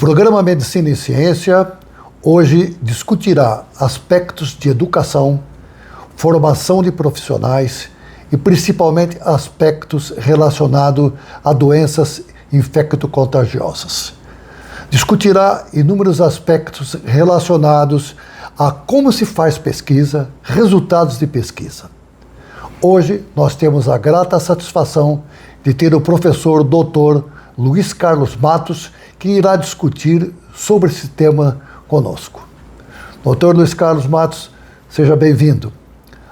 programa Medicina e Ciência hoje discutirá aspectos de educação, formação de profissionais e principalmente aspectos relacionados a doenças infecto-contagiosas. Discutirá inúmeros aspectos relacionados a como se faz pesquisa, resultados de pesquisa. Hoje nós temos a grata satisfação de ter o professor Dr. Luiz Carlos Matos, que irá discutir sobre esse tema conosco. Dr. Luiz Carlos Matos, seja bem-vindo.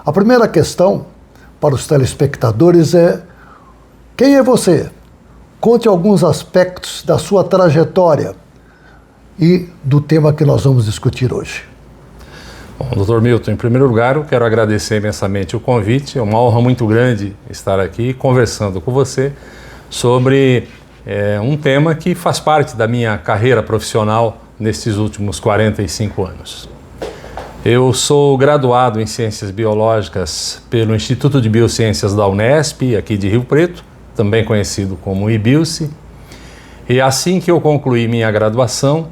A primeira questão para os telespectadores é: quem é você? Conte alguns aspectos da sua trajetória e do tema que nós vamos discutir hoje. Bom, Dr. Milton, em primeiro lugar, eu quero agradecer imensamente o convite. É uma honra muito grande estar aqui conversando com você sobre um tema que faz parte da minha carreira profissional nesses últimos 45 anos. Eu sou graduado em Ciências Biológicas pelo Instituto de Biociências da Unesp, aqui de Rio Preto, também conhecido como IBILCE. E assim que eu concluí minha graduação,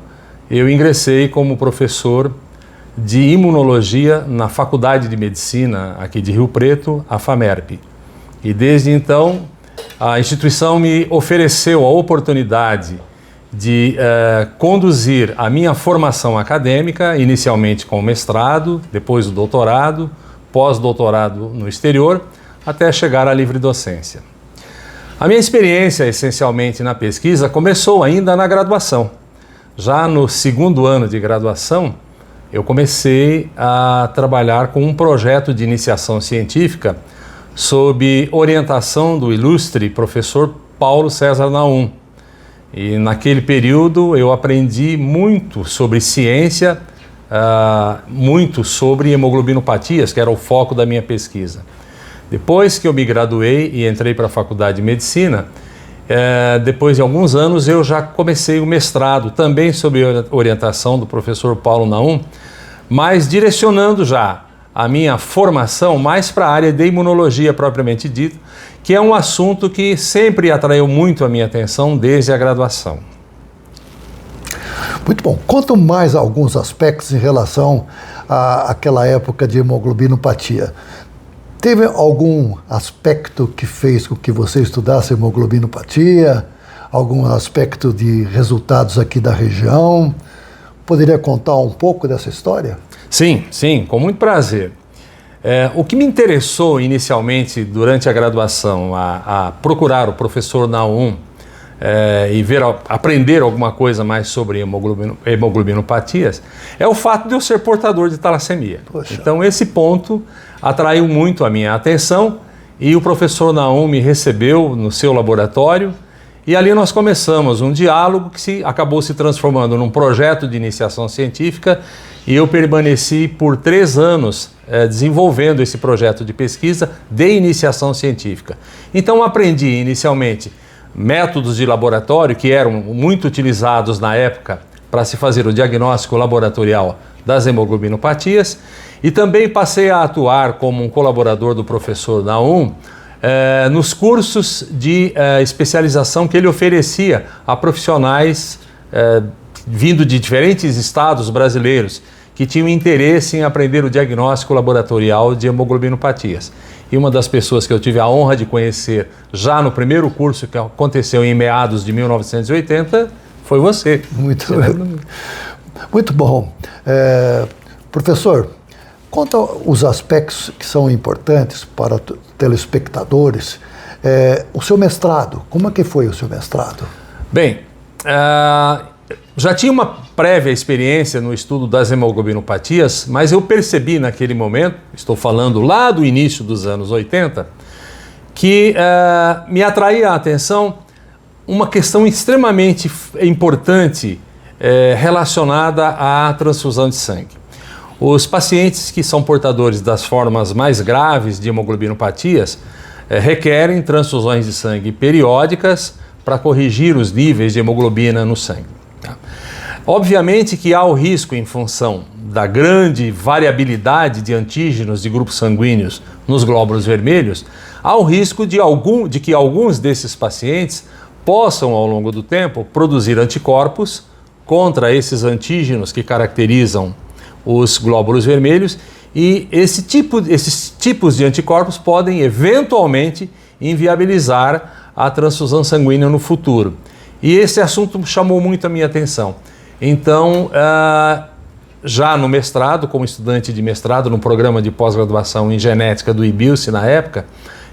eu ingressei como professor de Imunologia na Faculdade de Medicina aqui de Rio Preto, a FAMERP. E desde então, a instituição me ofereceu a oportunidade de conduzir a minha formação acadêmica, inicialmente com o mestrado, depois o doutorado, pós-doutorado no exterior, até chegar à livre docência. A minha experiência, essencialmente na pesquisa, começou ainda na graduação. Já no segundo ano de graduação, eu comecei a trabalhar com um projeto de iniciação científica sob orientação do ilustre professor Paulo César Naum. E naquele período eu aprendi muito sobre ciência, muito sobre hemoglobinopatias, que era o foco da minha pesquisa. Depois que eu me graduei e entrei para a Faculdade de Medicina, depois de alguns anos eu já comecei o mestrado, também sob orientação do professor Paulo Naum, mas direcionando já a minha formação mais para a área de imunologia propriamente dita, que é um assunto que sempre atraiu muito a minha atenção desde a graduação. Muito bom. Conta mais alguns aspectos em relação àquela época de hemoglobinopatia. Teve algum aspecto que fez com que você estudasse hemoglobinopatia? Algum aspecto de resultados aqui da região? Poderia contar um pouco dessa história? Sim, com muito prazer. O que me interessou inicialmente durante a graduação a procurar o professor Naum e aprender alguma coisa mais sobre hemoglobinopatias é o fato de eu ser portador de talassemia. Poxa. Então esse ponto atraiu muito a minha atenção e o professor Naum me recebeu no seu laboratório e ali nós começamos um diálogo que acabou se transformando num projeto de iniciação científica e eu permaneci por 3 anos desenvolvendo esse projeto de pesquisa de iniciação científica. Então aprendi inicialmente métodos de laboratório que eram muito utilizados na época para se fazer o diagnóstico laboratorial das hemoglobinopatias e também passei a atuar como um colaborador do professor Naum nos cursos de especialização que ele oferecia a profissionais vindo de diferentes estados brasileiros que tinham interesse em aprender o diagnóstico laboratorial de hemoglobinopatias. E uma das pessoas que eu tive a honra de conhecer já no primeiro curso, que aconteceu em meados de 1980, foi você. Muito bom. Professor, conta os aspectos que são importantes para telespectadores. O seu mestrado, como é que foi o seu mestrado? Bem, já tinha uma prévia experiência no estudo das hemoglobinopatias, mas eu percebi naquele momento, estou falando lá do início dos anos 80, que me atraía a atenção uma questão extremamente importante relacionada à transfusão de sangue. Os pacientes que são portadores das formas mais graves de hemoglobinopatias requerem transfusões de sangue periódicas para corrigir os níveis de hemoglobina no sangue. Obviamente que há o risco, em função da grande variabilidade de antígenos de grupos sanguíneos nos glóbulos vermelhos, há o risco de que alguns desses pacientes possam, ao longo do tempo, produzir anticorpos contra esses antígenos que caracterizam os glóbulos vermelhos, e esses tipos de anticorpos podem eventualmente inviabilizar a transfusão sanguínea no futuro. E esse assunto chamou muito a minha atenção. Então, já no mestrado, como estudante de mestrado no programa de pós-graduação em genética do IBILSE na época,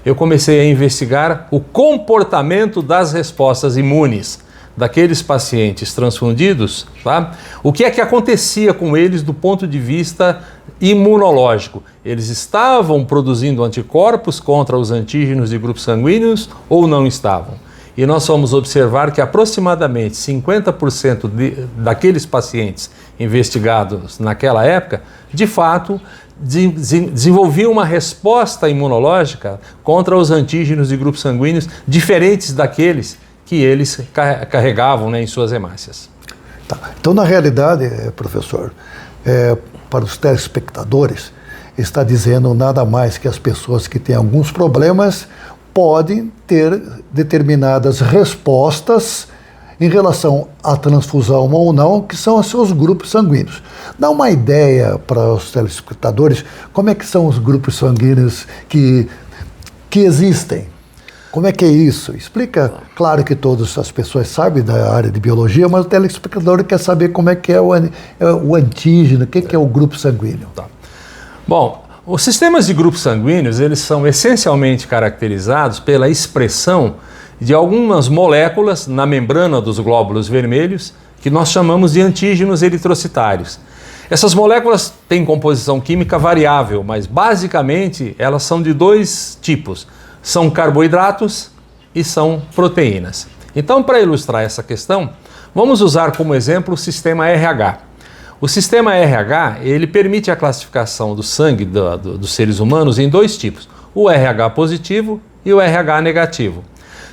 eu comecei a investigar o comportamento das respostas imunes daqueles pacientes transfundidos, tá? O que é que acontecia com eles do ponto de vista imunológico? Eles estavam produzindo anticorpos contra os antígenos de grupos sanguíneos ou não estavam? E nós fomos observar que aproximadamente 50% daqueles pacientes investigados naquela época, de fato, desenvolviam uma resposta imunológica contra os antígenos de grupos sanguíneos diferentes daqueles que eles carregavam, né, em suas hemácias. Tá. Então, na realidade, professor, para os telespectadores, está dizendo nada mais que as pessoas que têm alguns problemas podem ter determinadas respostas em relação à transfusão ou não, que são os seus grupos sanguíneos. Dá uma ideia para os telespectadores como é que são os grupos sanguíneos que existem. Como é que é isso? Explica. Claro que todas as pessoas sabem da área de biologia, mas o telespectador quer saber como é que é o antígeno, o que é o grupo sanguíneo. Tá. Bom, os sistemas de grupos sanguíneos, eles são essencialmente caracterizados pela expressão de algumas moléculas na membrana dos glóbulos vermelhos, que nós chamamos de antígenos eritrocitários. Essas moléculas têm composição química variável, mas basicamente elas são de dois tipos. São carboidratos e são proteínas. Então, para ilustrar essa questão, vamos usar como exemplo o sistema RH. O sistema RH, ele permite a classificação do sangue dos seres humanos em dois tipos, o RH positivo e o RH negativo.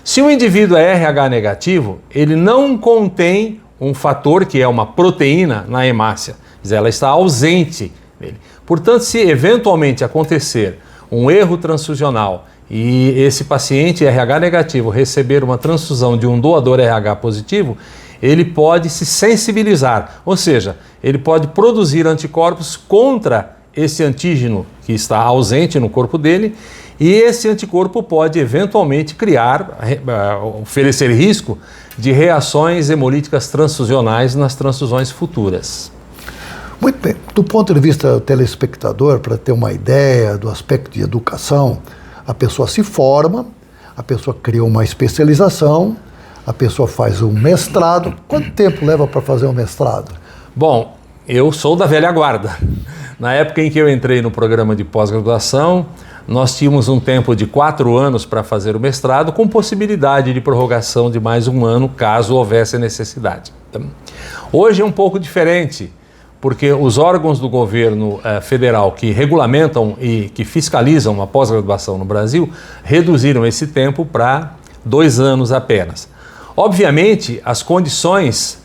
Se o indivíduo é RH negativo, ele não contém um fator que é uma proteína na hemácia, ela está ausente nele. Portanto, se eventualmente acontecer um erro transfusional e esse paciente RH negativo receber uma transfusão de um doador RH positivo, ele pode se sensibilizar, ou seja, ele pode produzir anticorpos contra esse antígeno que está ausente no corpo dele, e esse anticorpo pode eventualmente oferecer risco de reações hemolíticas transfusionais nas transfusões futuras. Muito bem. Do ponto de vista do telespectador, para ter uma ideia do aspecto de educação, a pessoa se forma, a pessoa cria uma especialização, a pessoa faz um mestrado. Quanto tempo leva para fazer um mestrado? Bom, eu sou da velha guarda. Na época em que eu entrei no programa de pós-graduação, nós tínhamos um tempo de 4 anos para fazer o mestrado, com possibilidade de prorrogação de mais um ano, caso houvesse necessidade. Hoje é um pouco diferente, porque os órgãos do governo federal que regulamentam e que fiscalizam a pós-graduação no Brasil reduziram esse tempo para 2 anos apenas. Obviamente, as condições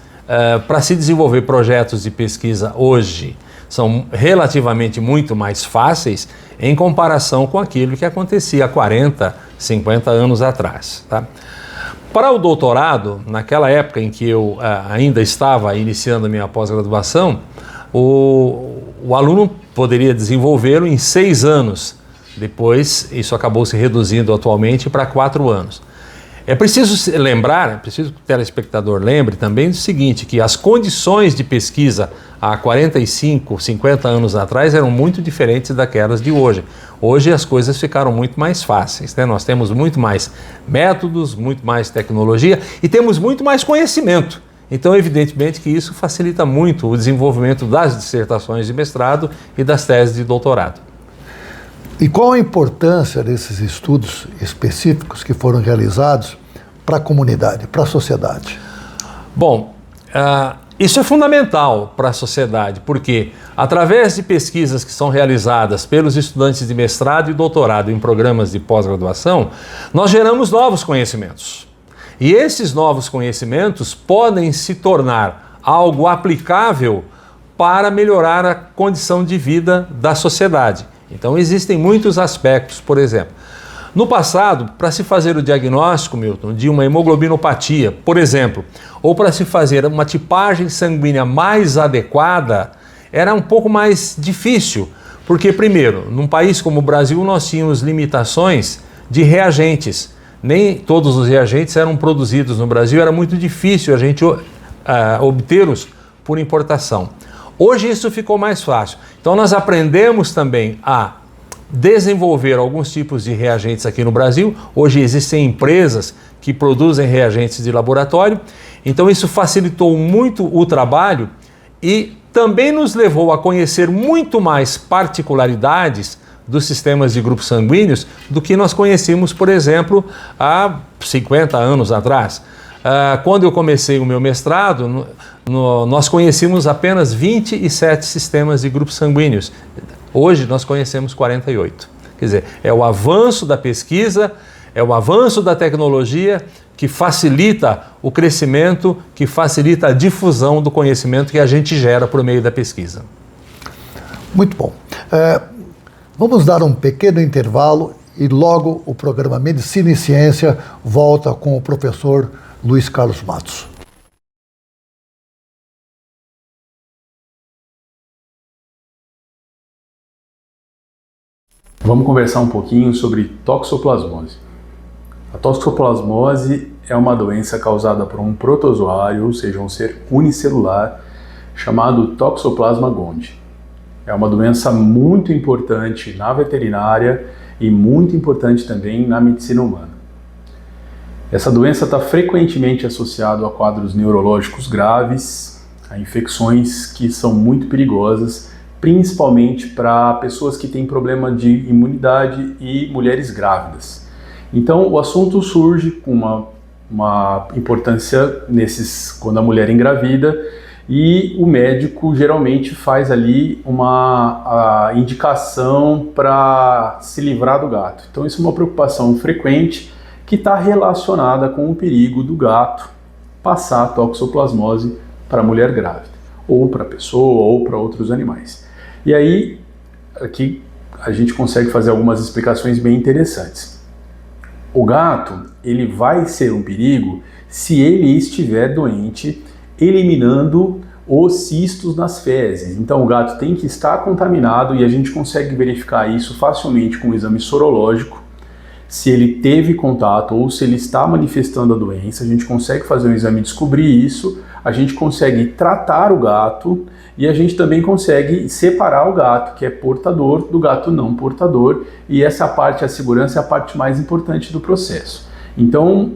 para se desenvolver projetos de pesquisa hoje são relativamente muito mais fáceis em comparação com aquilo que acontecia há 40, 50 anos atrás. Tá? Para o doutorado, naquela época em que eu ainda estava iniciando a minha pós-graduação, o aluno poderia desenvolvê-lo em 6 anos. Depois, isso acabou se reduzindo atualmente para 4 anos. É preciso lembrar, é preciso que o telespectador lembre também do seguinte, que as condições de pesquisa há 45, 50 anos atrás eram muito diferentes daquelas de hoje. Hoje as coisas ficaram muito mais fáceis, né? Nós temos muito mais métodos, muito mais tecnologia e temos muito mais conhecimento. Então, evidentemente que isso facilita muito o desenvolvimento das dissertações de mestrado e das teses de doutorado. E qual a importância desses estudos específicos que foram realizados para a comunidade, para a sociedade? Bom, isso é fundamental para a sociedade, porque através de pesquisas que são realizadas pelos estudantes de mestrado e doutorado em programas de pós-graduação, nós geramos novos conhecimentos. E esses novos conhecimentos podem se tornar algo aplicável para melhorar a condição de vida da sociedade. Então existem muitos aspectos, por exemplo. No passado, para se fazer o diagnóstico, Milton, de uma hemoglobinopatia, por exemplo, ou para se fazer uma tipagem sanguínea mais adequada, era um pouco mais difícil, porque, primeiro, num país como o Brasil, nós tínhamos limitações de reagentes. Nem todos os reagentes eram produzidos no Brasil, era muito difícil a gente obter-os por importação. Hoje isso ficou mais fácil. Então nós aprendemos também a desenvolver alguns tipos de reagentes aqui no Brasil. Hoje existem empresas que produzem reagentes de laboratório. Então isso facilitou muito o trabalho e também nos levou a conhecer muito mais particularidades dos sistemas de grupos sanguíneos do que nós conhecíamos, por exemplo, há 50 anos atrás. Quando eu comecei o meu mestrado, nós conhecíamos apenas 27 sistemas de grupos sanguíneos. Hoje nós conhecemos 48. Quer dizer, é o avanço da pesquisa, é o avanço da tecnologia que facilita o crescimento, que facilita a difusão do conhecimento que a gente gera por meio da pesquisa. Muito bom. Vamos dar um pequeno intervalo e logo o programa Medicina e Ciência volta com o professor Luiz Carlos Matos. Vamos conversar um pouquinho sobre toxoplasmose. A toxoplasmose é uma doença causada por um protozoário, ou seja, um ser unicelular, chamado Toxoplasma gondii. É uma doença muito importante na veterinária e muito importante também na medicina humana. Essa doença está frequentemente associada a quadros neurológicos graves, a infecções que são muito perigosas, principalmente para pessoas que têm problema de imunidade e mulheres grávidas. Então o assunto surge com uma importância quando a mulher engravida, e o médico geralmente faz ali a indicação para se livrar do gato. Então isso é uma preocupação frequente que está relacionada com o perigo do gato passar a toxoplasmose para a mulher grávida, ou para a pessoa, ou para outros animais. E aí, aqui a gente consegue fazer algumas explicações bem interessantes. O gato, ele vai ser um perigo se ele estiver doente, eliminando os cistos nas fezes. Então o gato tem que estar contaminado e a gente consegue verificar isso facilmente com o exame sorológico. Se ele teve contato ou se ele está manifestando a doença, a gente consegue fazer um exame e descobrir isso, a gente consegue tratar o gato e a gente também consegue separar o gato que é portador do gato não portador, e essa parte, a segurança, é a parte mais importante do processo. Então,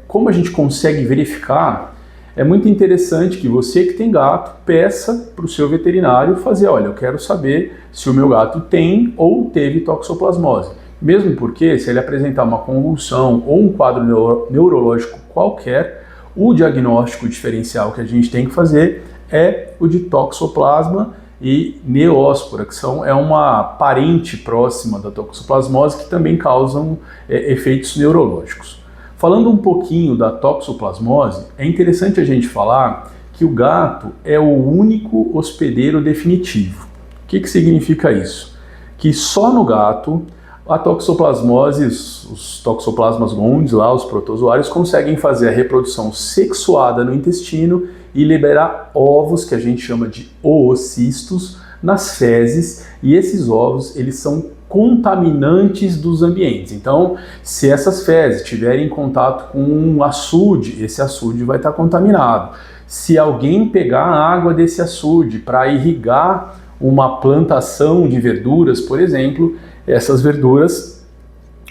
como a gente consegue verificar, é muito interessante que você que tem gato peça para o seu veterinário fazer, olha, eu quero saber se o meu gato tem ou teve toxoplasmose. Mesmo porque, se ele apresentar uma convulsão ou um quadro neurológico qualquer, o diagnóstico diferencial que a gente tem que fazer é o de toxoplasma e neospora, que é uma parente próxima da toxoplasmose que também causam efeitos neurológicos. Falando um pouquinho da toxoplasmose, é interessante a gente falar que o gato é o único hospedeiro definitivo. O que significa isso? Que só no gato a toxoplasmose, os toxoplasmas gondii, lá, os protozoários, conseguem fazer a reprodução sexuada no intestino e liberar ovos, que a gente chama de oocistos, nas fezes, e esses ovos, eles são contaminantes dos ambientes. Então, se essas fezes tiverem contato com um açude, esse açude vai estar contaminado. Se alguém pegar a água desse açude para irrigar uma plantação de verduras, por exemplo, essas verduras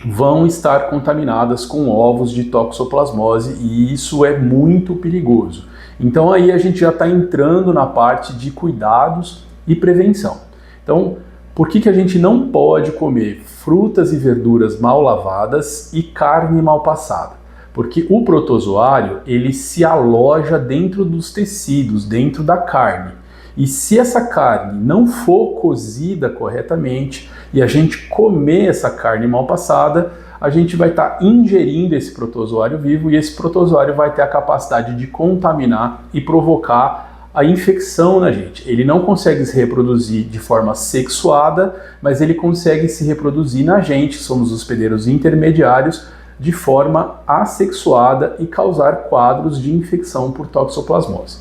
vão estar contaminadas com ovos de toxoplasmose e isso é muito perigoso. Então aí a gente já está entrando na parte de cuidados e prevenção. Então, por que a gente não pode comer frutas e verduras mal lavadas e carne mal passada? Porque o protozoário, ele se aloja dentro dos tecidos, dentro da carne. E se essa carne não for cozida corretamente e a gente comer essa carne mal passada, a gente vai estar ingerindo esse protozoário vivo e esse protozoário vai ter a capacidade de contaminar e provocar a infecção na gente. Ele não consegue se reproduzir de forma sexuada, mas ele consegue se reproduzir na gente, somos hospedeiros intermediários, de forma assexuada e causar quadros de infecção por toxoplasmose.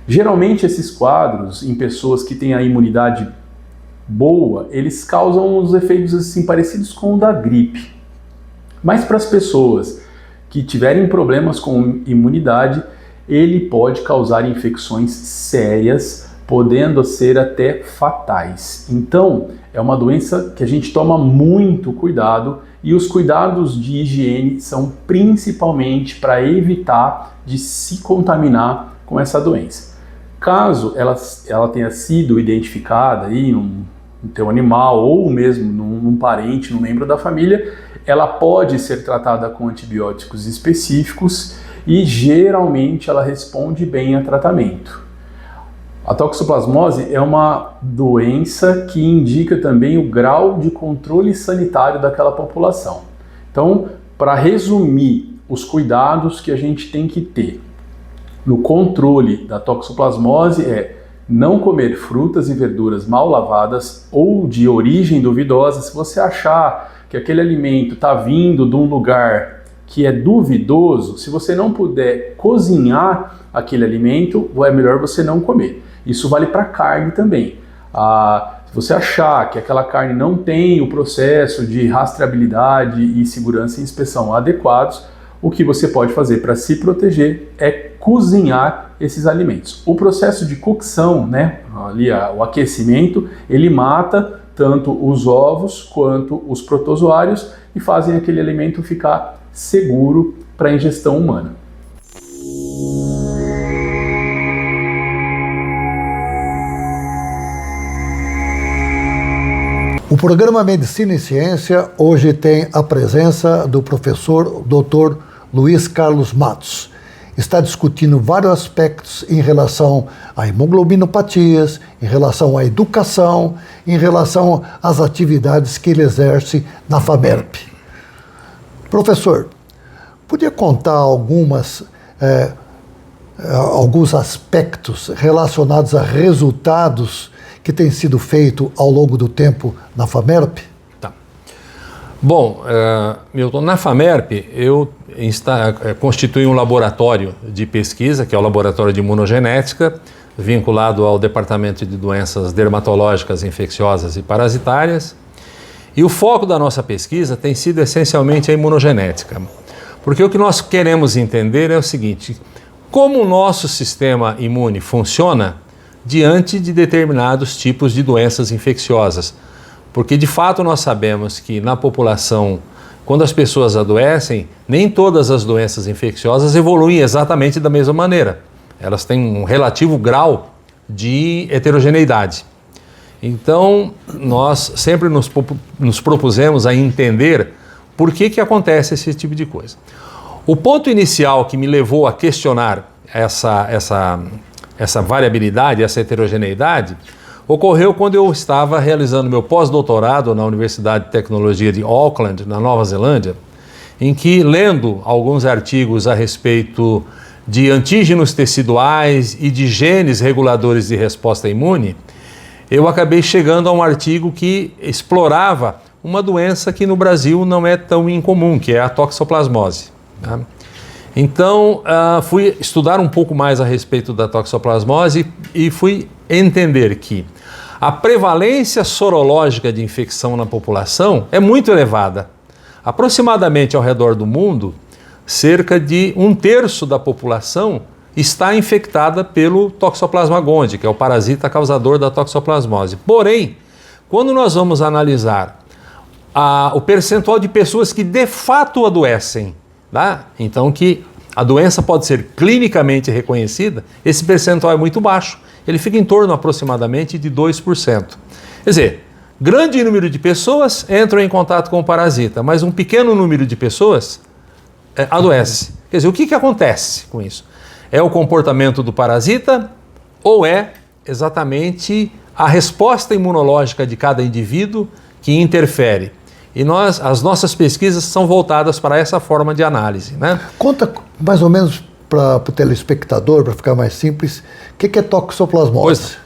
Geralmente esses quadros, em pessoas que têm a imunidade boa, eles causam os efeitos assim parecidos com o da gripe. Mas para as pessoas que tiverem problemas com imunidade, ele pode causar infecções sérias, podendo ser até fatais. Então, é uma doença que a gente toma muito cuidado, e os cuidados de higiene são principalmente para evitar de se contaminar com essa doença. Caso ela tenha sido identificada aí no teu animal ou mesmo num parente, num membro da família, ela pode ser tratada com antibióticos específicos e geralmente ela responde bem a tratamento. A toxoplasmose é uma doença que indica também o grau de controle sanitário daquela população. Então, para resumir os cuidados que a gente tem que ter no controle da toxoplasmose é não comer frutas e verduras mal lavadas ou de origem duvidosa. Se você achar que aquele alimento está vindo de um lugar que é duvidoso, se você não puder cozinhar aquele alimento, é melhor você não comer. Isso vale para carne também. Se você achar que aquela carne não tem o processo de rastreabilidade e segurança e inspeção adequados, o que você pode fazer para se proteger é cozinhar esses alimentos. O processo de cocção, né, ali o aquecimento, ele mata tanto os ovos quanto os protozoários e fazem aquele alimento ficar seguro para a ingestão humana. O programa Medicina e Ciência hoje tem a presença do professor Dr. Luiz Carlos Matos. Está discutindo vários aspectos em relação a hemoglobinopatias, em relação à educação, em relação às atividades que ele exerce na FAMERP. Professor, podia contar alguns aspectos relacionados a resultados que tem sido feito ao longo do tempo na FAMERP? Tá. Bom, Milton, na FAMERP eu constituí um laboratório de pesquisa, que é o Laboratório de Imunogenética, vinculado ao Departamento de Doenças Dermatológicas, Infecciosas e Parasitárias. E o foco da nossa pesquisa tem sido essencialmente a imunogenética. Porque o que nós queremos entender é o seguinte: como o nosso sistema imune funciona diante de determinados tipos de doenças infecciosas. Porque de fato nós sabemos que na população, quando as pessoas adoecem, nem todas as doenças infecciosas evoluem exatamente da mesma maneira. Elas têm um relativo grau de heterogeneidade. Então, nós sempre nos propusemos a entender por que acontece esse tipo de coisa. O ponto inicial que me levou a questionar essa variabilidade, essa heterogeneidade, ocorreu quando eu estava realizando meu pós-doutorado na Universidade de Tecnologia de Auckland, na Nova Zelândia, em que, lendo alguns artigos a respeito de antígenos teciduais e de genes reguladores de resposta imune, eu acabei chegando a um artigo que explorava uma doença que no Brasil não é tão incomum, que é a toxoplasmose. Tá? Então, fui estudar um pouco mais a respeito da toxoplasmose e fui entender que a prevalência sorológica de infecção na população é muito elevada. Aproximadamente ao redor do mundo, cerca de 1/3 da população está infectada pelo Toxoplasma gondii, que é o parasita causador da toxoplasmose. Porém, quando nós vamos analisar o percentual de pessoas que de fato adoecem, tá? Então que a doença pode ser clinicamente reconhecida, esse percentual é muito baixo. Ele fica em torno aproximadamente de 2%. Quer dizer, grande número de pessoas entram em contato com o parasita, mas um pequeno número de pessoas adoece. Quer dizer, o que acontece com isso? É o comportamento do parasita ou é exatamente a resposta imunológica de cada indivíduo que interfere? E as nossas pesquisas são voltadas para essa forma de análise, né? Conta mais ou menos para o telespectador, para ficar mais simples, o que é toxoplasmose? Pois.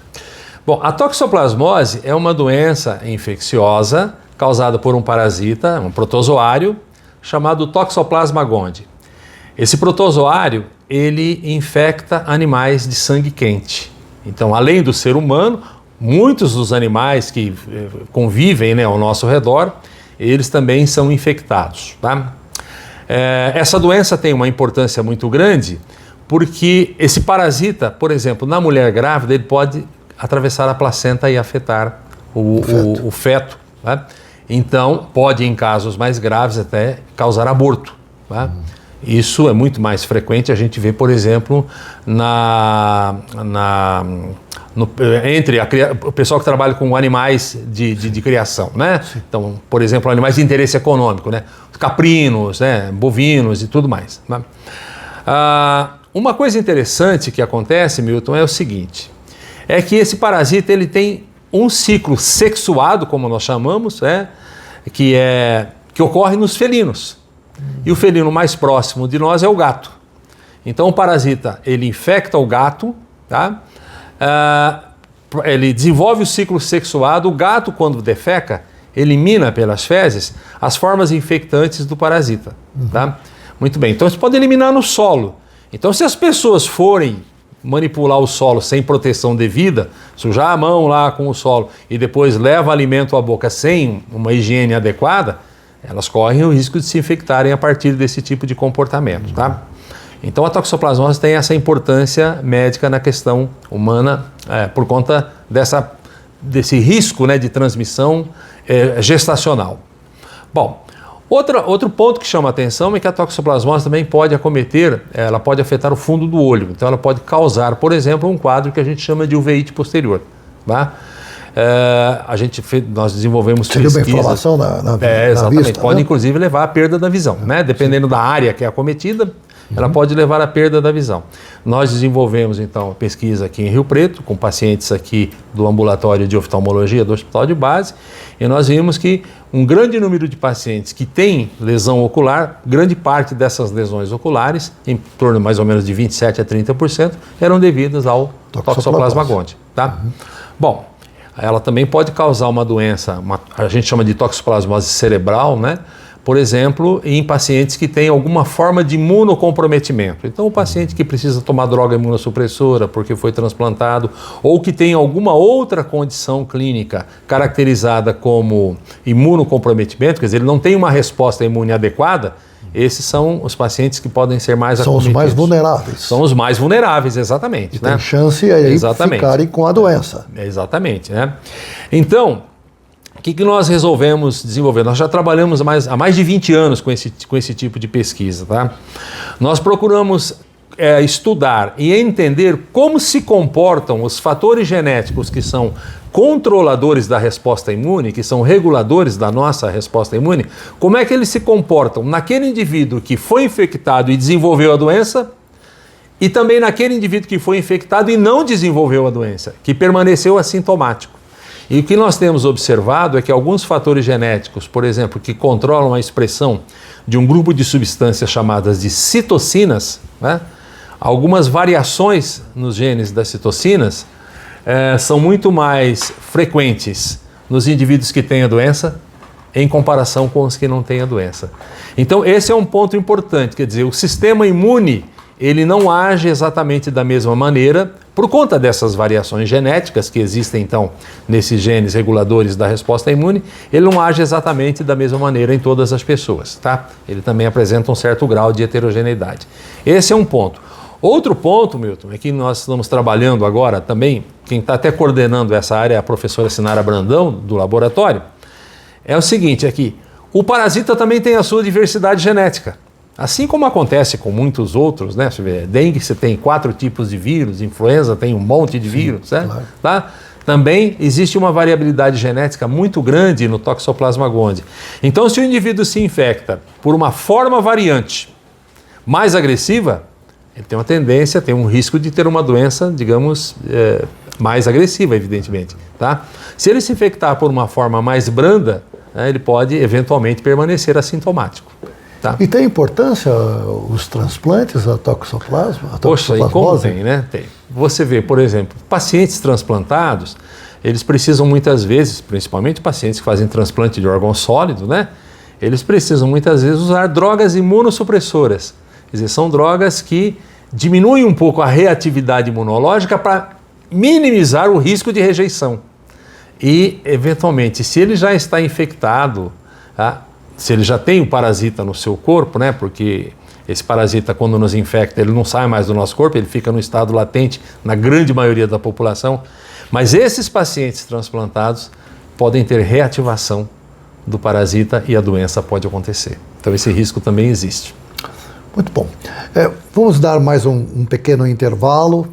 Bom, a toxoplasmose é uma doença infecciosa causada por um parasita, um protozoário, chamado Toxoplasma gondii. Esse protozoário, ele infecta animais de sangue quente. Então, além do ser humano, muitos dos animais que convivem, né, ao nosso redor, eles também são infectados, tá? Essa doença tem uma importância muito grande porque esse parasita, por exemplo, na mulher grávida, ele pode atravessar a placenta e afetar o feto. Tá? Então, pode, em casos mais graves, até causar aborto. Tá? Isso é muito mais frequente, a gente vê, por exemplo, entre o pessoal que trabalha com animais de criação, né? Então, por exemplo, animais de interesse econômico, né? Caprinos, né? Bovinos e tudo mais. Né? Uma coisa interessante que acontece, Milton, é o seguinte, é que esse parasita ele tem um ciclo sexuado, como nós chamamos, que ocorre nos felinos. E o felino mais próximo de nós é o gato. Então o parasita, ele infecta o gato, tá? Ele desenvolve o ciclo sexuado, o gato quando defeca, elimina pelas fezes as formas infectantes do parasita, tá? Muito bem, então você pode eliminar no solo. Então se as pessoas forem manipular o solo sem proteção devida, sujar a mão lá com o solo e depois leva alimento à boca sem uma higiene adequada, elas correm o risco de se infectarem a partir desse tipo de comportamento, tá? Então a toxoplasmose tem essa importância médica na questão humana por conta desse risco, né, de transmissão gestacional. Bom, outro ponto que chama a atenção é que a toxoplasmose também pode acometer, ela pode afetar o fundo do olho, então ela pode causar, por exemplo, um quadro que a gente chama de uveíte posterior, tá? Nós desenvolvemos pesquisas. Seria uma inflamação na exatamente. vista, pode né? inclusive levar à perda da visão, né? Dependendo da área que é acometida, ela pode levar à perda da visão. Nós desenvolvemos então pesquisa aqui em Rio Preto, com pacientes aqui do ambulatório de oftalmologia do Hospital de Base, e nós vimos que um grande número de pacientes que têm lesão ocular, grande parte dessas lesões oculares, em torno mais ou menos de 27% a 30%, eram devidas ao Toxoplasma gondii, tá? Bom, ela também pode causar uma doença, a gente chama de toxoplasmose cerebral, né? Por exemplo, em pacientes que têm alguma forma de imunocomprometimento. Então, o paciente que precisa tomar droga imunossupressora porque foi transplantado ou que tem alguma outra condição clínica caracterizada como imunocomprometimento, quer dizer, ele não tem uma resposta imune adequada, esses são os pacientes que podem ser mais acometidos. São os mais vulneráveis. São os mais vulneráveis, exatamente. E tem chance aí de ficarem com a doença. Exatamente, né? Então, o que nós resolvemos desenvolver? Nós já trabalhamos há mais de 20 anos com esse tipo de pesquisa, tá? Nós procuramos estudar e entender como se comportam os fatores genéticos que são controladores da resposta imune, que são reguladores da nossa resposta imune, como é que eles se comportam naquele indivíduo que foi infectado e desenvolveu a doença e também naquele indivíduo que foi infectado e não desenvolveu a doença, que permaneceu assintomático. E o que nós temos observado é que alguns fatores genéticos, por exemplo, que controlam a expressão de um grupo de substâncias chamadas de citocinas, né? Algumas variações nos genes das citocinas são muito mais frequentes nos indivíduos que têm a doença em comparação com os que não têm a doença. Então esse é um ponto importante, quer dizer, o sistema imune ele não age exatamente da mesma maneira por conta dessas variações genéticas que existem então nesses genes reguladores da resposta imune, ele não age exatamente da mesma maneira em todas as pessoas, tá? Ele também apresenta um certo grau de heterogeneidade. Esse é um ponto. Outro ponto, Milton, é que nós estamos trabalhando agora também, quem está até coordenando essa área é a professora Sinara Brandão, do laboratório, é o seguinte, é que o parasita também tem a sua diversidade genética. Assim como acontece com muitos outros, né? Você vê, dengue você tem 4 tipos de vírus, influenza tem um monte de vírus, certo? Claro. Tá? Também existe uma variabilidade genética muito grande no Toxoplasma gondii. Então, se o indivíduo se infecta por uma forma variante mais agressiva, ele tem uma tendência, tem um risco de ter uma doença, digamos, mais agressiva, evidentemente. Tá? Se ele se infectar por uma forma mais branda, né, ele pode eventualmente permanecer assintomático. Tá? E tem importância os transplantes a toxoplasma? Poxa, e como tem, né? Tem. Você vê, por exemplo, pacientes transplantados, eles precisam muitas vezes, principalmente pacientes que fazem transplante de órgão sólido, né? eles precisam muitas vezes usar drogas imunossupressoras. Quer dizer, são drogas que diminuem um pouco a reatividade imunológica para minimizar o risco de rejeição. E, eventualmente, se ele já está infectado, tá? Se ele já tem o parasita no seu corpo, né? Porque esse parasita, quando nos infecta, ele não sai mais do nosso corpo, ele fica no estado latente na grande maioria da população. Mas esses pacientes transplantados podem ter reativação do parasita e a doença pode acontecer. Então esse risco também existe. Muito bom. Vamos dar mais um pequeno intervalo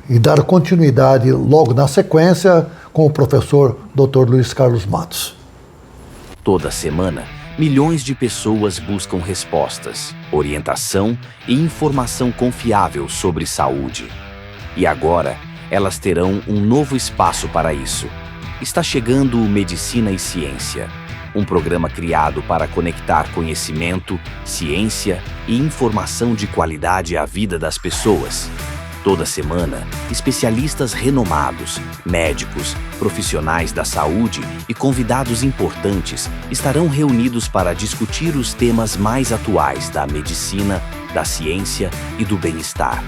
e dar continuidade logo na sequência com o professor Dr. Luiz Carlos Matos. Toda semana, milhões de pessoas buscam respostas, orientação e informação confiável sobre saúde. E agora, elas terão um novo espaço para isso. Está chegando o Medicina e Ciência, um programa criado para conectar conhecimento, ciência e informação de qualidade à vida das pessoas. Toda semana, especialistas renomados, médicos, profissionais da saúde e convidados importantes estarão reunidos para discutir os temas mais atuais da medicina, da ciência e do bem-estar.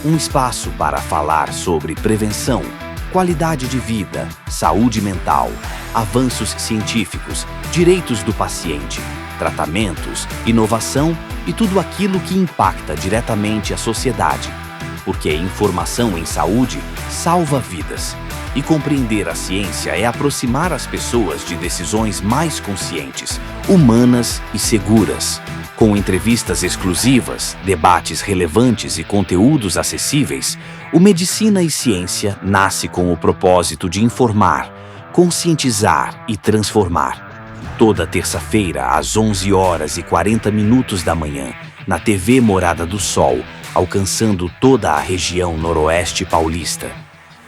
Um espaço para falar sobre prevenção, qualidade de vida, saúde mental, avanços científicos, direitos do paciente, tratamentos, inovação e tudo aquilo que impacta diretamente a sociedade. Porque informação em saúde salva vidas. E compreender a ciência é aproximar as pessoas de decisões mais conscientes, humanas e seguras. Com entrevistas exclusivas, debates relevantes e conteúdos acessíveis, o Medicina e Ciência nasce com o propósito de informar, conscientizar e transformar. Toda terça-feira, às 11h40 da manhã, na TV Morada do Sol, alcançando toda a região noroeste paulista.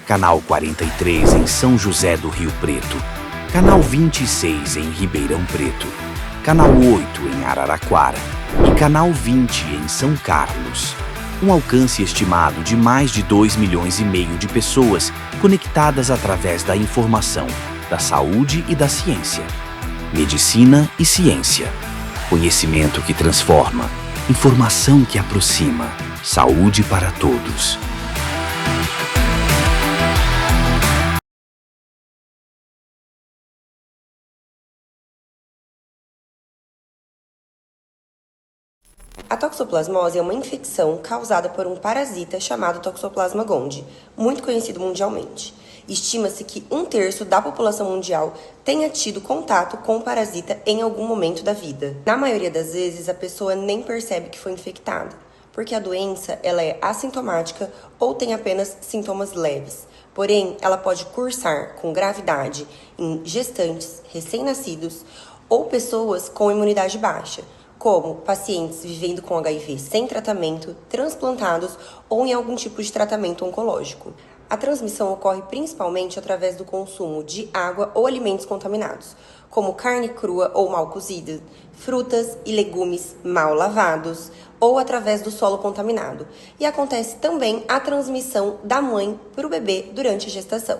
Canal 43 em São José do Rio Preto. Canal 26 em Ribeirão Preto. Canal 8 em Araraquara e Canal 20 em São Carlos. Um alcance estimado de mais de 2,5 milhões de pessoas conectadas através da informação, da saúde e da ciência. Medicina e Ciência. Conhecimento que transforma. Informação que aproxima. Saúde para todos. A toxoplasmose é uma infecção causada por um parasita chamado Toxoplasma gondii, muito conhecido mundialmente. Estima-se que 1/3 da população mundial tenha tido contato com o parasita em algum momento da vida. Na maioria das vezes, a pessoa nem percebe que foi infectada, porque a doença ela é assintomática ou tem apenas sintomas leves. Porém, ela pode cursar com gravidade em gestantes, recém-nascidos ou pessoas com imunidade baixa, como pacientes vivendo com HIV sem tratamento, transplantados ou em algum tipo de tratamento oncológico. A transmissão ocorre principalmente através do consumo de água ou alimentos contaminados, como carne crua ou mal cozida, frutas e legumes mal lavados, ou através do solo contaminado. E acontece também a transmissão da mãe para o bebê durante a gestação.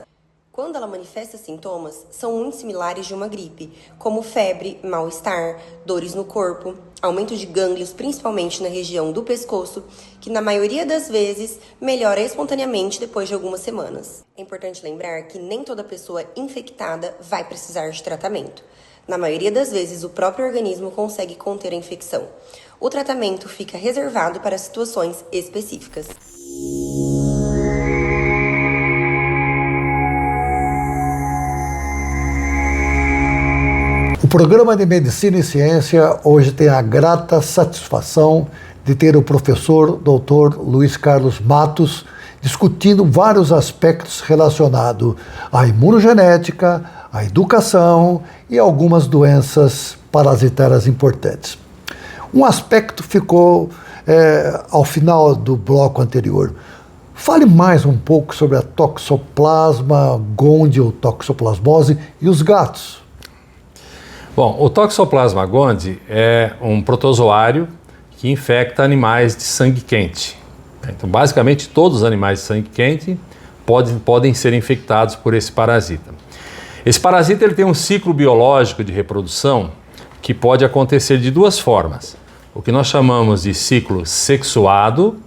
Quando ela manifesta sintomas, são muito similares de uma gripe, como febre, mal-estar, dores no corpo, aumento de gânglios, principalmente na região do pescoço, que na maioria das vezes melhora espontaneamente depois de algumas semanas. É importante lembrar que nem toda pessoa infectada vai precisar de tratamento. Na maioria das vezes, o próprio organismo consegue conter a infecção. O tratamento fica reservado para situações específicas. O programa de Medicina e Ciência hoje tem a grata satisfação de ter o professor Dr. Luiz Carlos Matos discutindo vários aspectos relacionados à imunogenética, à educação e algumas doenças parasitárias importantes. Um aspecto ficou ao final do bloco anterior. Fale mais um pouco sobre a Toxoplasma gondii ou toxoplasmose e os gatos. Bom, o Toxoplasma gondii é um protozoário que infecta animais de sangue quente. Então, basicamente, todos os animais de sangue quente podem ser infectados por esse parasita. Esse parasita ele tem um ciclo biológico de reprodução que pode acontecer de duas formas. O que nós chamamos de ciclo sexuado,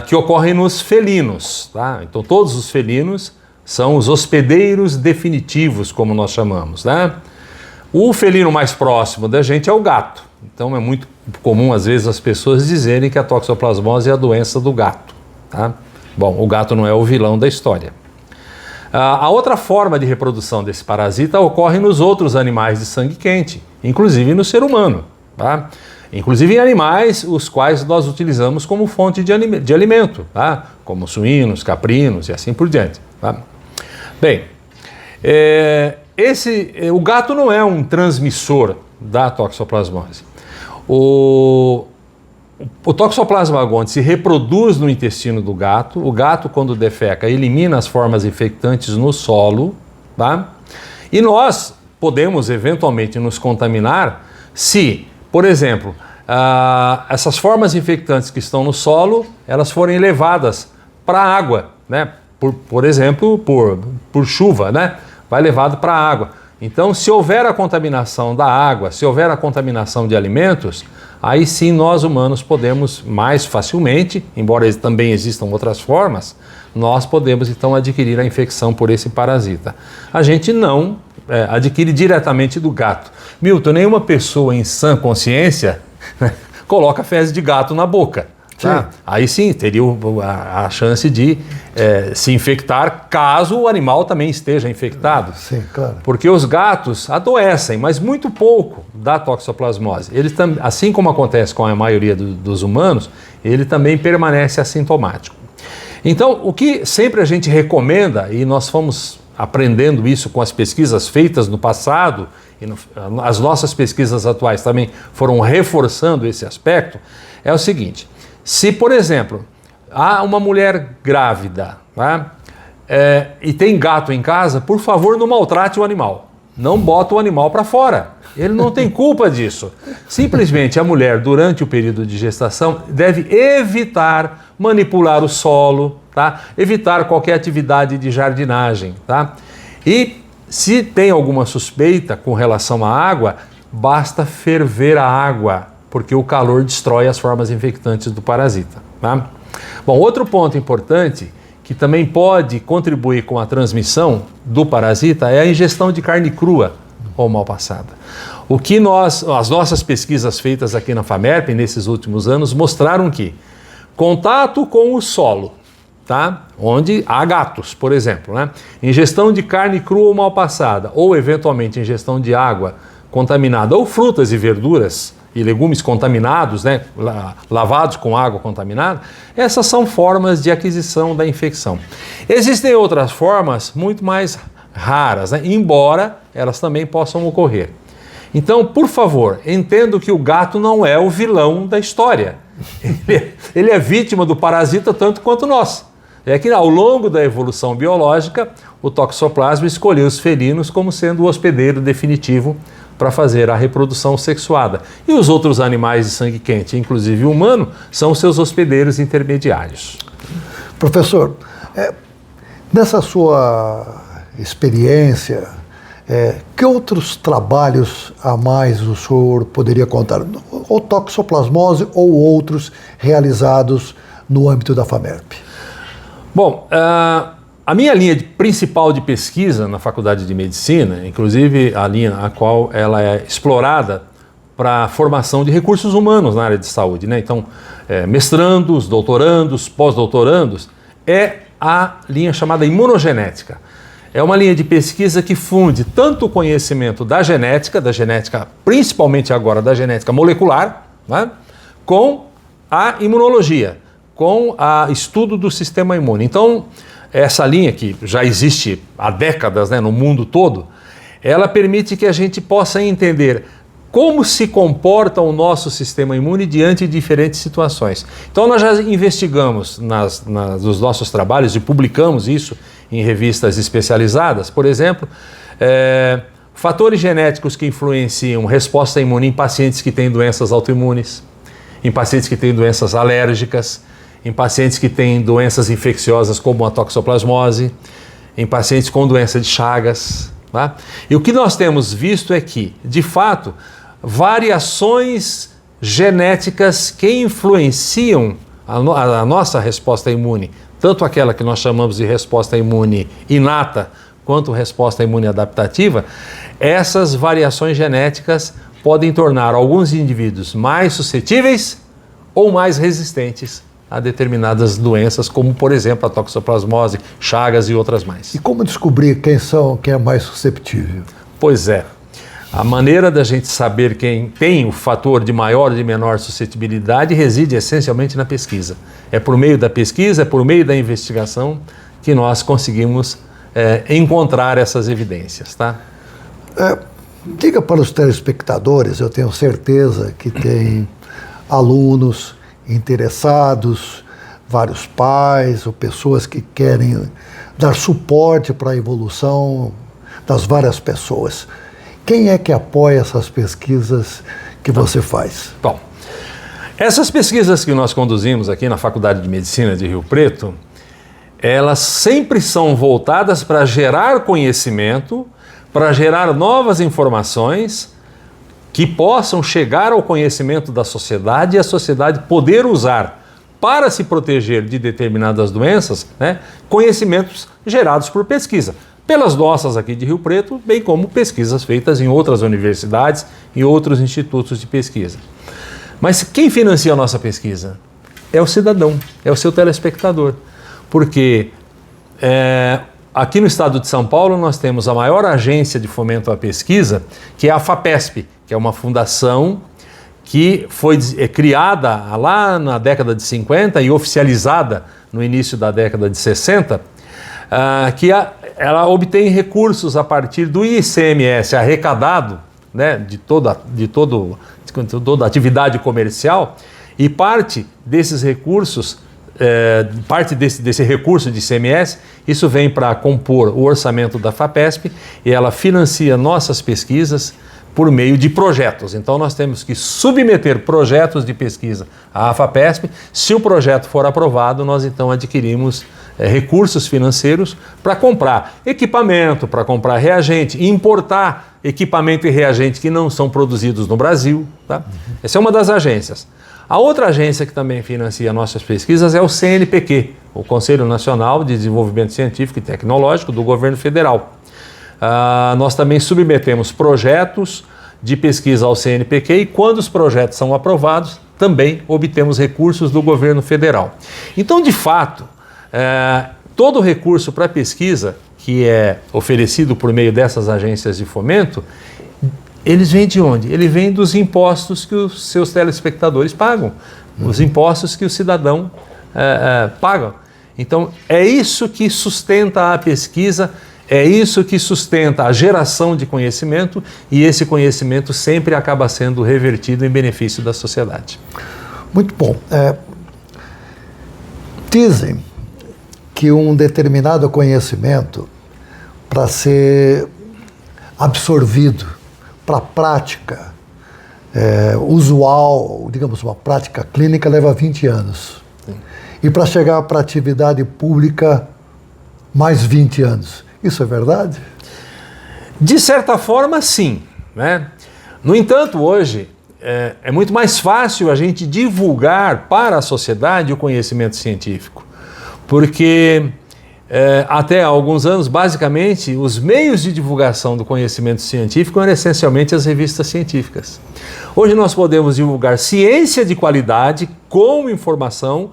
que ocorre nos felinos, tá? Então todos os felinos são os hospedeiros definitivos, como nós chamamos, né? O felino mais próximo da gente é o gato. Então é muito comum às vezes as pessoas dizerem que a toxoplasmose é a doença do gato, tá? Bom, o gato não é o vilão da história. A outra forma de reprodução desse parasita ocorre nos outros animais de sangue quente, inclusive no ser humano, tá? Inclusive em animais os quais nós utilizamos como fonte de alimento, tá? Como suínos, caprinos e assim por diante, tá? Bem, o gato não é um transmissor da toxoplasmose. O Toxoplasma gondii se reproduz no intestino do gato. O gato, quando defeca, elimina as formas infectantes no solo, tá? E nós podemos eventualmente nos contaminar se, por exemplo, essas formas infectantes que estão no solo, elas forem levadas para a água, né? Por exemplo, por chuva, né? Vai levado para a água. Então, se houver a contaminação da água, se houver a contaminação de alimentos, aí sim nós humanos podemos mais facilmente, embora também existam outras formas, nós podemos então adquirir a infecção por esse parasita. A gente não adquire diretamente do gato. Milton, nenhuma pessoa em sã consciência coloca fezes de gato na boca. Tá? Aí sim teria a chance de se infectar caso o animal também esteja infectado. Sim, claro. Porque os gatos adoecem, mas muito pouco da toxoplasmose. Eles assim como acontece com a maioria dos humanos, ele também permanece assintomático. Então, o que sempre a gente recomenda, e nós fomos aprendendo isso com as pesquisas feitas no passado, e as nossas pesquisas atuais também foram reforçando esse aspecto, é o seguinte: se, por exemplo, há uma mulher grávida, tá? E tem gato em casa, por favor, não maltrate o animal. Não bota o animal para fora. Ele não tem culpa disso. Simplesmente a mulher, durante o período de gestação, deve evitar manipular o solo, tá? Evitar qualquer atividade de jardinagem, tá? E se tem alguma suspeita com relação à água, basta ferver a água, porque o calor destrói as formas infectantes do parasita, tá? Bom, outro ponto importante que também pode contribuir com a transmissão do parasita é a ingestão de carne crua ou mal passada. O que as nossas pesquisas feitas aqui na FAMERP nesses últimos anos mostraram que contato com o solo, tá? Onde há gatos, por exemplo, né? Ingestão de carne crua ou mal passada, ou eventualmente ingestão de água contaminada, ou frutas e verduras e legumes contaminados, né, lavados com água contaminada, essas são formas de aquisição da infecção. Existem outras formas muito mais raras, né, embora elas também possam ocorrer. Então, por favor, entendo que o gato não é o vilão da história. Ele é vítima do parasita tanto quanto nós. É que ao longo da evolução biológica, o Toxoplasma escolheu os felinos como sendo o hospedeiro definitivo para fazer a reprodução sexuada. E os outros animais de sangue quente, inclusive o humano, são seus hospedeiros intermediários. Professor, nessa sua experiência, que outros trabalhos a mais o senhor poderia contar? Ou toxoplasmose ou outros realizados no âmbito da FAMERP? Bom, a minha linha principal de pesquisa na Faculdade de Medicina, inclusive a linha a qual ela é explorada para a formação de recursos humanos na área de saúde, né? Então, mestrandos, doutorandos, pós-doutorandos, é a linha chamada imunogenética. É uma linha de pesquisa que funde tanto o conhecimento da genética principalmente agora da genética molecular, né? Com a imunologia, com o estudo do sistema imune. Então, essa linha que já existe há décadas, né, no mundo todo, ela permite que a gente possa entender como se comporta o nosso sistema imune diante de diferentes situações. Então nós já investigamos nos nossos trabalhos e publicamos isso em revistas especializadas, por exemplo, fatores genéticos que influenciam resposta imune em pacientes que têm doenças autoimunes, em pacientes que têm doenças alérgicas, em pacientes que têm doenças infecciosas como a toxoplasmose, em pacientes com doença de Chagas, Tá? E o que nós temos visto é que, de fato, variações genéticas que influenciam a nossa resposta imune, tanto aquela que nós chamamos de resposta imune inata, quanto resposta imune adaptativa, essas variações genéticas podem tornar alguns indivíduos mais suscetíveis ou mais resistentes a determinadas doenças, como, por exemplo, a toxoplasmose, Chagas e outras mais. E como descobrir quem é mais susceptível? Pois é. A maneira da gente saber quem tem o fator de maior ou de menor suscetibilidade reside essencialmente na pesquisa. É por meio da pesquisa, é por meio da investigação que nós conseguimos encontrar essas evidências, tá? Diga para os telespectadores, eu tenho certeza que tem alunos interessados, vários pais ou pessoas que querem dar suporte para a evolução das várias pessoas. Quem é que apoia essas pesquisas que você faz? Bom, essas pesquisas que nós conduzimos aqui na Faculdade de Medicina de Rio Preto, elas sempre são voltadas para gerar conhecimento, para gerar novas informações que possam chegar ao conhecimento da sociedade e a sociedade poder usar para se proteger de determinadas doenças, né, conhecimentos gerados por pesquisa. Pelas nossas aqui de Rio Preto, bem como pesquisas feitas em outras universidades e outros institutos de pesquisa. Mas quem financia a nossa pesquisa? É o cidadão, é o seu telespectador. Porque aqui no estado de São Paulo nós temos a maior agência de fomento à pesquisa, que é a FAPESP, que é uma fundação que foi criada lá na década de 50 e oficializada no início da década de 60, ela obtém recursos a partir do ICMS arrecadado, né, de toda a atividade comercial, e parte desses recursos, parte desse recurso de ICMS, isso vem para compor o orçamento da FAPESP e ela financia nossas pesquisas por meio de projetos. Então nós temos que submeter projetos de pesquisa à FAPESP. Se o projeto for aprovado, nós então adquirimos recursos financeiros para comprar equipamento, para comprar reagente e importar equipamento e reagente que não são produzidos no Brasil. Tá? Essa é uma das agências. A outra agência que também financia nossas pesquisas é o CNPq, o Conselho Nacional de Desenvolvimento Científico e Tecnológico do Governo Federal. Nós também submetemos projetos de pesquisa ao CNPq e quando os projetos são aprovados, também obtemos recursos do governo federal. Então, de fato, todo recurso para pesquisa que é oferecido por meio dessas agências de fomento, eles vêm de onde? Ele vem dos impostos que os seus telespectadores pagam, os impostos que o cidadão paga. Então, é isso que sustenta a pesquisa, é isso que sustenta a geração de conhecimento e esse conhecimento sempre acaba sendo revertido em benefício da sociedade. Muito bom. Dizem que um determinado conhecimento, para ser absorvido para a prática usual, digamos, uma prática clínica, leva 20 anos. Sim. E para chegar para a atividade pública, mais 20 anos. Isso é verdade? De certa forma, sim, né? No entanto, hoje é muito mais fácil a gente divulgar para a sociedade o conhecimento científico, porque até há alguns anos, basicamente, os meios de divulgação do conhecimento científico eram essencialmente as revistas científicas. Hoje nós podemos divulgar ciência de qualidade com informação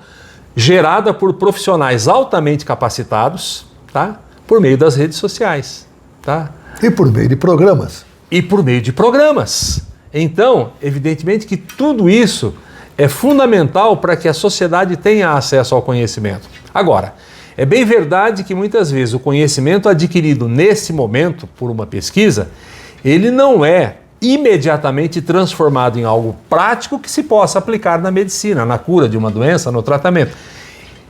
gerada por profissionais altamente capacitados, tá? Por meio das redes sociais. Tá? E por meio de programas. E por meio de programas. Então, evidentemente que tudo isso é fundamental para que a sociedade tenha acesso ao conhecimento. Agora, é bem verdade que muitas vezes o conhecimento adquirido nesse momento por uma pesquisa, ele não é imediatamente transformado em algo prático que se possa aplicar na medicina, na cura de uma doença, no tratamento.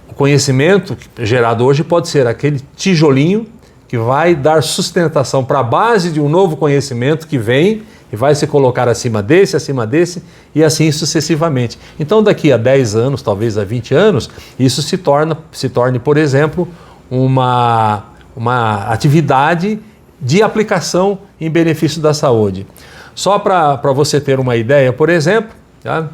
O conhecimento gerado hoje pode ser aquele tijolinho que vai dar sustentação para a base de um novo conhecimento que vem e vai se colocar acima desse e assim sucessivamente. Então daqui a 10 anos, talvez a 20 anos, isso se torne, por exemplo, uma atividade de aplicação em benefício da saúde. Só para você ter uma ideia, por exemplo, tá?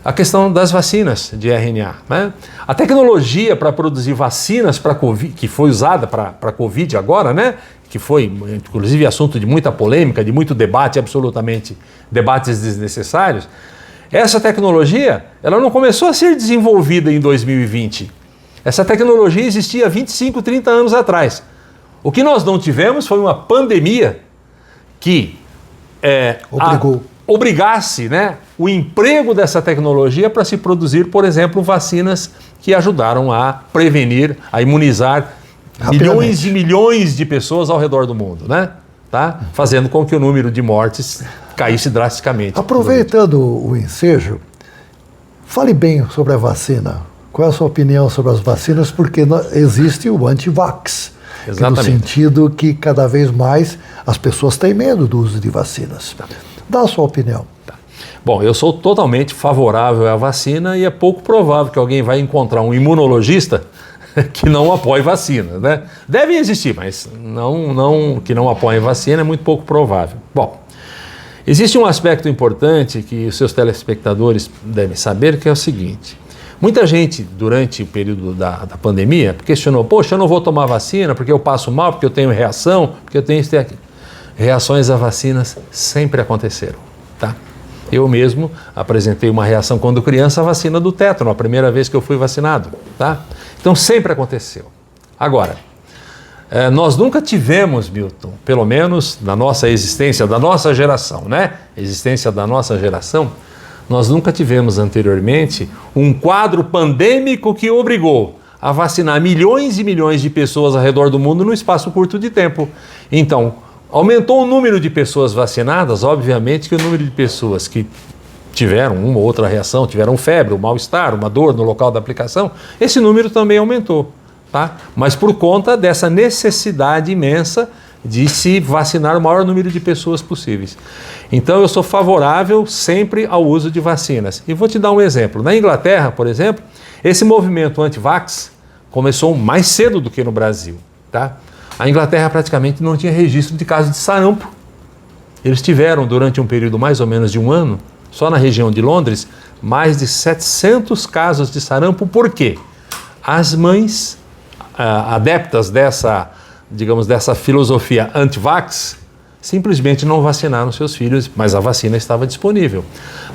A questão das vacinas de RNA, né? A tecnologia para produzir vacinas para COVID, que foi usada para COVID agora, né? Que foi inclusive assunto de muita polêmica, de muito debate, absolutamente debates desnecessários. Essa tecnologia, ela não começou a ser desenvolvida em 2020. Essa tecnologia existia 25, 30 anos atrás. O que nós não tivemos foi uma pandemia que obrigasse, né, o emprego dessa tecnologia para se produzir, por exemplo, vacinas que ajudaram a prevenir, a imunizar milhões e milhões de pessoas ao redor do mundo, né? Tá? Fazendo com que o número de mortes caísse drasticamente. Aproveitando o ensejo, fale bem sobre a vacina. Qual é a sua opinião sobre as vacinas? Porque existe o anti-vax. No sentido que cada vez mais as pessoas têm medo do uso de vacinas. Dá a sua opinião. Bom, eu sou totalmente favorável à vacina e é pouco provável que alguém vai encontrar um imunologista que não apoie vacina, né? Devem existir, mas que não apoiem vacina é muito pouco provável. Bom, existe um aspecto importante que os seus telespectadores devem saber, que é o seguinte. Muita gente, durante o período da pandemia, questionou, poxa, eu não vou tomar vacina porque eu passo mal, porque eu tenho reação, porque eu tenho isso e aquilo. Reações a vacinas sempre aconteceram, tá? Eu mesmo apresentei uma reação quando criança à vacina do tétano, a primeira vez que eu fui vacinado, tá? Então sempre aconteceu. Agora, nós nunca tivemos, Milton, pelo menos na nossa existência, da nossa geração, né? Existência da nossa geração, nós nunca tivemos anteriormente um quadro pandêmico que obrigou a vacinar milhões e milhões de pessoas ao redor do mundo num espaço curto de tempo. Então, aumentou o número de pessoas vacinadas, obviamente que o número de pessoas que tiveram uma ou outra reação, tiveram febre, um mal-estar, uma dor no local da aplicação, esse número também aumentou, tá? Mas por conta dessa necessidade imensa de se vacinar o maior número de pessoas possíveis. Então eu sou favorável sempre ao uso de vacinas. E vou te dar um exemplo. Na Inglaterra, por exemplo, esse movimento anti-vax começou mais cedo do que no Brasil, tá? A Inglaterra praticamente não tinha registro de casos de sarampo. Eles tiveram, durante um período mais ou menos de um ano, só na região de Londres, mais de 700 casos de sarampo. Por quê? As mães adeptas dessa filosofia anti-vax, simplesmente não vacinaram seus filhos, mas a vacina estava disponível.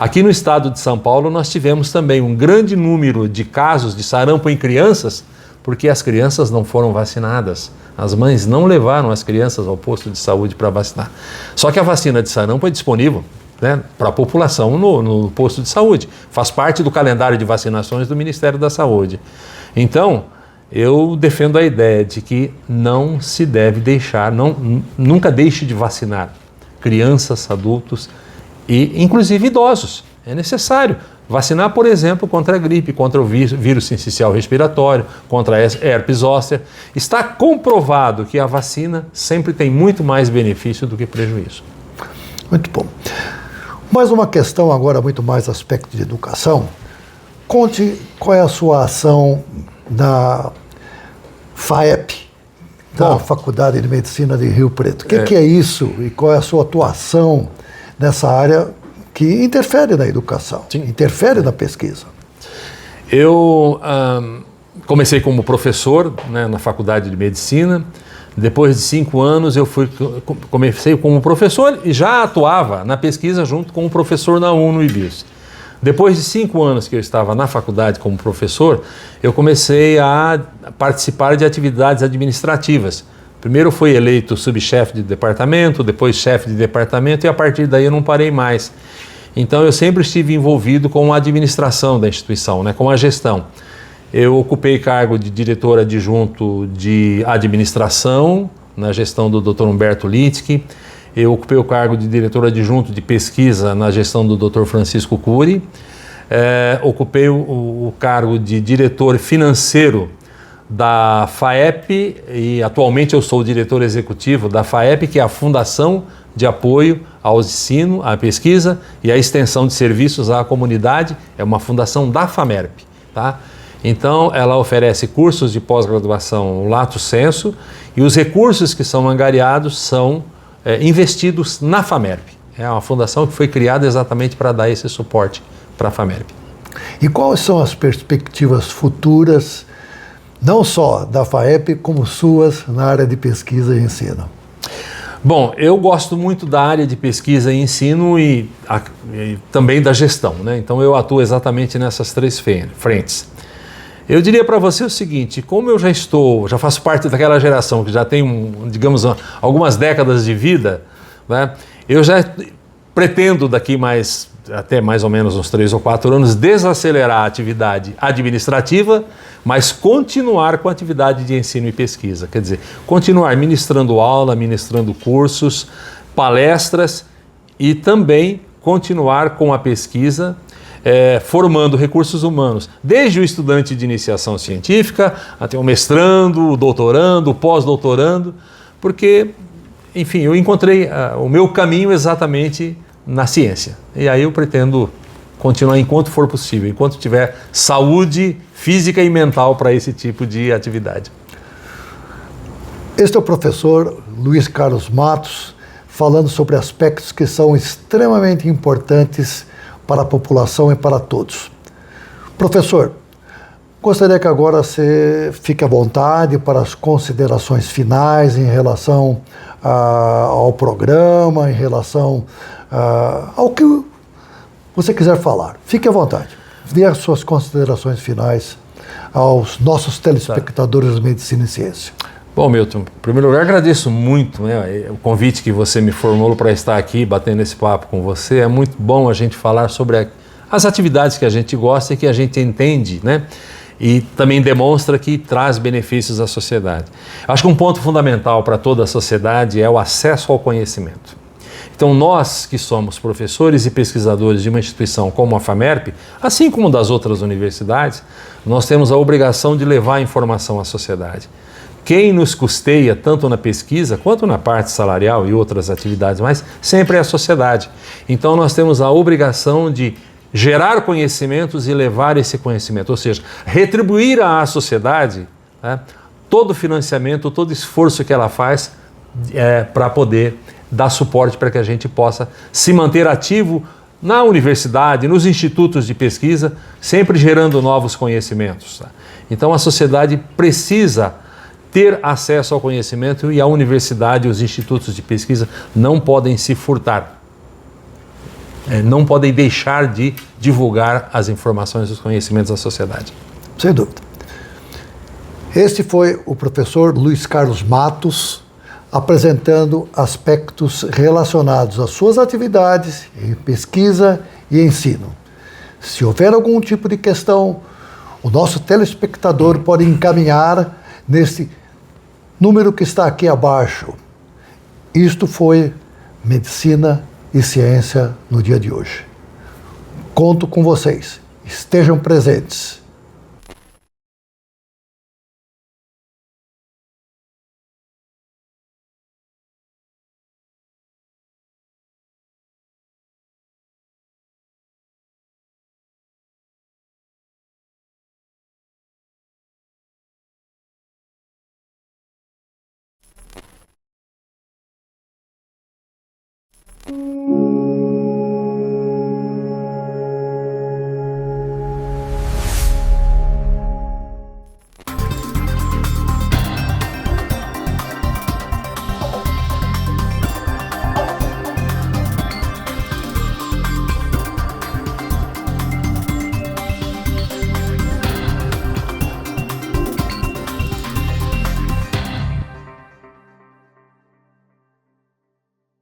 Aqui no estado de São Paulo nós tivemos também um grande número de casos de sarampo em crianças, porque as crianças não foram vacinadas. As mães não levaram as crianças ao posto de saúde para vacinar. Só que a vacina de sarampo é disponível, né, para a população no posto de saúde. Faz parte do calendário de vacinações do Ministério da Saúde. Então, eu defendo a ideia de que não se deve deixar, nunca deixe de vacinar crianças, adultos e inclusive idosos. É necessário vacinar, por exemplo, contra a gripe, contra o vírus sincicial respiratório, contra a herpes zoster. Está comprovado que a vacina sempre tem muito mais benefício do que prejuízo. Muito bom. Mais uma questão agora, muito mais aspecto de educação. Conte qual é a sua ação na FAEP, da Faculdade de Medicina de Rio Preto. O que é isso e qual é a sua atuação nessa área que interfere na educação, interfere na pesquisa? Eu comecei como professor, né, na Faculdade de Medicina. Depois de 5 anos eu comecei como professor e já atuava na pesquisa junto com o professor na UNO e BIOS. Depois de 5 anos que eu estava na faculdade como professor, eu comecei a participar de atividades administrativas. Primeiro fui eleito subchefe de departamento, depois chefe de departamento e a partir daí eu não parei mais. Então eu sempre estive envolvido com a administração da instituição, né, com a gestão. Eu ocupei cargo de diretor adjunto de administração na gestão do Dr. Humberto Litsky. Eu ocupei o cargo de diretor adjunto de pesquisa na gestão do Dr. Francisco Cury. Ocupei o cargo de diretor financeiro da FAEP e atualmente eu sou o diretor executivo da FAEP, que é a Fundação de Apoio ao Ensino, à Pesquisa e à Extensão de Serviços à Comunidade. É uma fundação da FAMERP, tá? Então, ela oferece cursos de pós-graduação lato sensu E os recursos que são angariados são investidos na FAMERP. É uma fundação que foi criada exatamente para dar esse suporte para a FAMERP. E quais são as perspectivas futuras, não só da FAEP, como suas na área de pesquisa e ensino? Bom, eu gosto muito da área de pesquisa e ensino e também da gestão, né? Então eu atuo exatamente nessas três frentes. Eu diria para você o seguinte, como eu já faço parte daquela geração que já tem, digamos, algumas décadas de vida, né? Eu já pretendo daqui até mais ou menos uns 3 ou 4 anos desacelerar a atividade administrativa, mas continuar com a atividade de ensino e pesquisa. Quer dizer, continuar ministrando aula, ministrando cursos, palestras e também continuar com a pesquisa, formando recursos humanos, desde o estudante de iniciação científica até o mestrando, o doutorando, o pós-doutorando, porque, enfim, eu encontrei o meu caminho exatamente na ciência. E aí eu pretendo continuar enquanto for possível, enquanto tiver saúde física e mental para esse tipo de atividade. Este é o professor Luiz Carlos Matos, falando sobre aspectos que são extremamente importantes para a população e para todos. Professor, gostaria que agora você fique à vontade para as considerações finais em relação ao programa, em relação ao que você quiser falar. Fique à vontade. Dê as suas considerações finais aos nossos telespectadores de Medicina e Ciência. Bom, Milton, em primeiro lugar agradeço muito, né, o convite que você me formulou para estar aqui batendo esse papo com você. É muito bom a gente falar sobre as atividades que a gente gosta e que a gente entende, né? E também demonstra que traz benefícios à sociedade. Acho que um ponto fundamental para toda a sociedade é o acesso ao conhecimento. Então nós que somos professores e pesquisadores de uma instituição como a FAMERP, assim como das outras universidades, nós temos a obrigação de levar a informação à sociedade. Quem nos custeia, tanto na pesquisa quanto na parte salarial e outras atividades, mas sempre é a sociedade. Então nós temos a obrigação de gerar conhecimentos e levar esse conhecimento, ou seja, retribuir à sociedade, né, todo o financiamento, todo o esforço que ela faz para poder dar suporte para que a gente possa se manter ativo na universidade, nos institutos de pesquisa, sempre gerando novos conhecimentos. Tá? Então a sociedade precisa ter acesso ao conhecimento e a universidade e os institutos de pesquisa não podem se furtar. Não podem deixar de divulgar as informações e os conhecimentos à sociedade. Sem dúvida. Este foi o professor Luiz Carlos Matos, apresentando aspectos relacionados às suas atividades em pesquisa e ensino. Se houver algum tipo de questão, o nosso telespectador pode encaminhar nesse número que está aqui abaixo. Isto foi Medicina e Ciência no dia de hoje. Conto com vocês. Estejam presentes.